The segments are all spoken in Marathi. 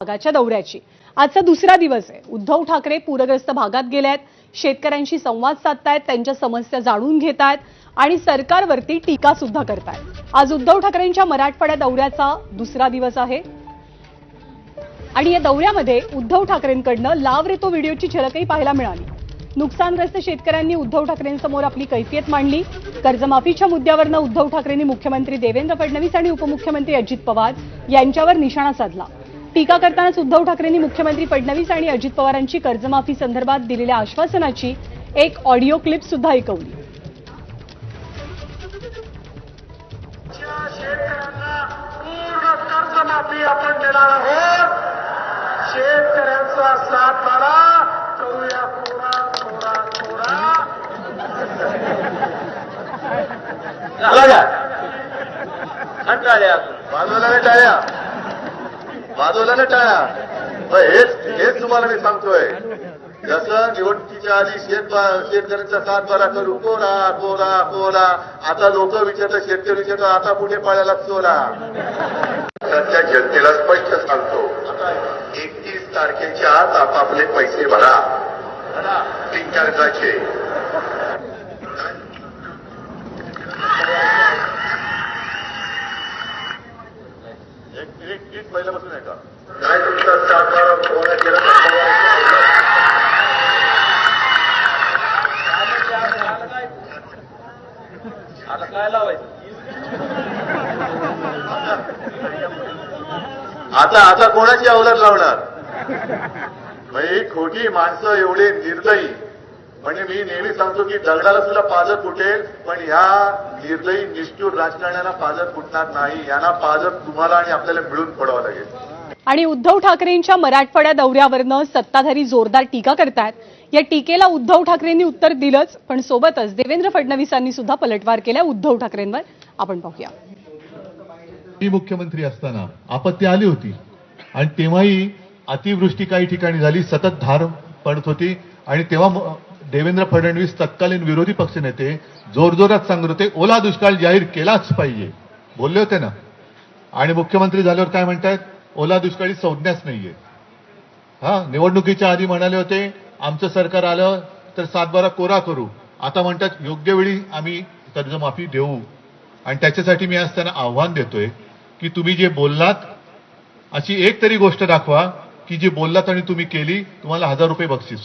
भागाच्या दौऱ्याची आजचा दुसरा दिवस आहे। उद्धव ठाकरे पूरग्रस्त भागात गेलेत, शेतकऱ्यांशी संवाद साधतायत, त्यांच्या समस्या जाणून घेतायत आणि सरकारवरती टीका सुद्धा करतायत। आज उद्धव ठाकरेंच्या मराठवाडा दौऱ्याचा दुसरा दिवस आहे आणि या दौऱ्यामध्ये उद्धव ठाकरेंकडनं लाव रे तो व्हिडिओची झलकही पाहायला मिळाली। नुकसानग्रस्त शेतकऱ्यांनी उद्धव ठाकरेंसमोर आपली कैफियत मांडली। कर्जमाफीच्या मुद्द्यावरनं उद्धव ठाकरेंनी मुख्यमंत्री देवेंद्र फडणवीस आणि उपमुख्यमंत्री अजित पवार यांच्यावर निशाणा साधला। टीका करतानाच उद्धव ठाकरेंनी मुख्यमंत्री फडणवीस आणि अजित पवारांची कर्जमाफी संदर्भात दिलेल्या आश्वासनाची एक ऑडिओ क्लिप सुद्धा ऐकवली। कर्जमाफी आपण देणार आहोत। शेतकऱ्यांचा साथ बारा करूया कोरा कोरा कोरा। बाजूला नाही टाळ्या। हेच तुम्हाला मी सांगतोय, जसं निवडणुकीच्या आधी शेतकऱ्यांचा सातबारा करू कोरा कोरा कोरा, आता लोक विचारतात, शेतकरी विचारतात, आता पुढे पाळायला चोरा। सध्या जनतेला स्पष्ट सांगतो, 31 तारखेच्या आत आपापले पैसे भरा पीक कर्जाचे। एक पहिल्यापासून आहे का काय तुमचा सातबारा कोणा केला? आता काय लावायचं? आता कोणाची अवलट लावणार? म्हणजे खोटी माणसं एवढे निर्दयी, म्हणजे मी नेहमी सांगतो की दगडाला सुद्धा पाजर फुटेल, पण ह्या निर्दयी निष्ठुर राजकारण्यांना पाजर फुटणार नाही। यांना पाजर तुम्हाला आणि आपल्याला मिळून फोडावं लागेल। आणि उद्धव ठाकरेंच्या मराठवाडा दौऱ्यावरनं सत्ताधारी जोरदार टीका करतायत। या टीकेला उद्धव ठाकरेंनी उत्तर दिलंच, पण सोबतच देवेंद्र फडणवीसांनी सुद्धा पलटवार केला उद्धव ठाकरेंवर। आपण पाहूया। मी मुख्यमंत्री असताना आपत्ती आली होती आणि तेव्हाही अतिवृष्टी काही ठिकाणी झाली, सतत धार पडत होती आणि तेव्हा देवेंद्र फडणवीस तत्कालीन विरोधी पक्षनेते जोरजोरात सांगत होते ओला दुष्काळ जाहीर केलाच पाहिजे, बोलले होते ना। आणि मुख्यमंत्री झाल्यावर काय म्हणतात, ओला दुष्काळी संज्ञाच नाहीये। निवडणुकीच्या आधी म्हणाले होते आमचं सरकार आलं तर सातबारा कोरा करू, आता म्हणतात योग्य वेळी आम्ही कर्जमाफी देऊ। आणि त्याच्यासाठी मी आज त्यांना आव्हान देतोय की तुम्ही जे बोललात अशी एक तरी गोष्ट दाखवा की जी बोललात आणि तुम्ही केली, तुम्हाला 1000 रुपये बक्षीस।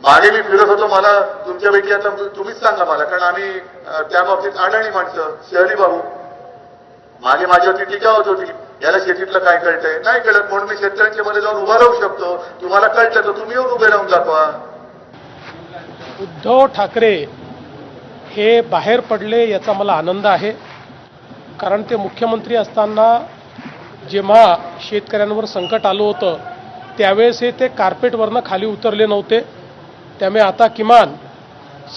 मागे मी फिरत होतो, मला तुमच्यापैकी आता तुम्हीच सांगा मला, कारण आम्ही त्या बाबतीत अडाणी माणसं, शहरी भाऊ। मागे माझ्यावरती टीका होत होती, याला शेतीतलं काय कळतंय, नाही कळत, म्हणून मी शेतकऱ्यांच्या मध्ये जाऊन उभा राहू शकतो। तुम्हाला कळतं तर तुम्ही येऊन उभे राहून दाखवा। उद्धव ठाकरे हे बाहेर पडले याचा मला आनंद आहे, कारण ते मुख्यमंत्री असताना जेव्हा शेतकऱ्यांवर संकट आलं होतं त्यावेळेस ते कार्पेटवरनं खाली उतरले नव्हते। त्यामुळे आता किमान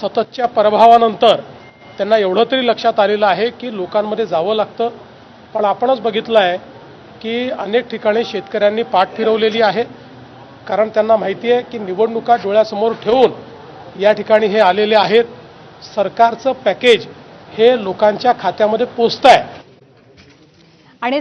सततच्या पराभवानंतर त्यांना एवढं तरी लक्षात आलेलं आहे की लोकांमध्ये जावं लागतं। पण आपणच बघितलं आहे की अनेक ठिकाणी शेतकऱ्यांनी पाठ फिरवलेली आहे, कारण त्यांना माहिती आहे की निवडणुका डोळ्यासमोर ठेवून या ठिकाणी हे आलेले आहेत। सरकारचं पॅकेज हे लोकांच्या खात्यामध्ये पोचतंय आणि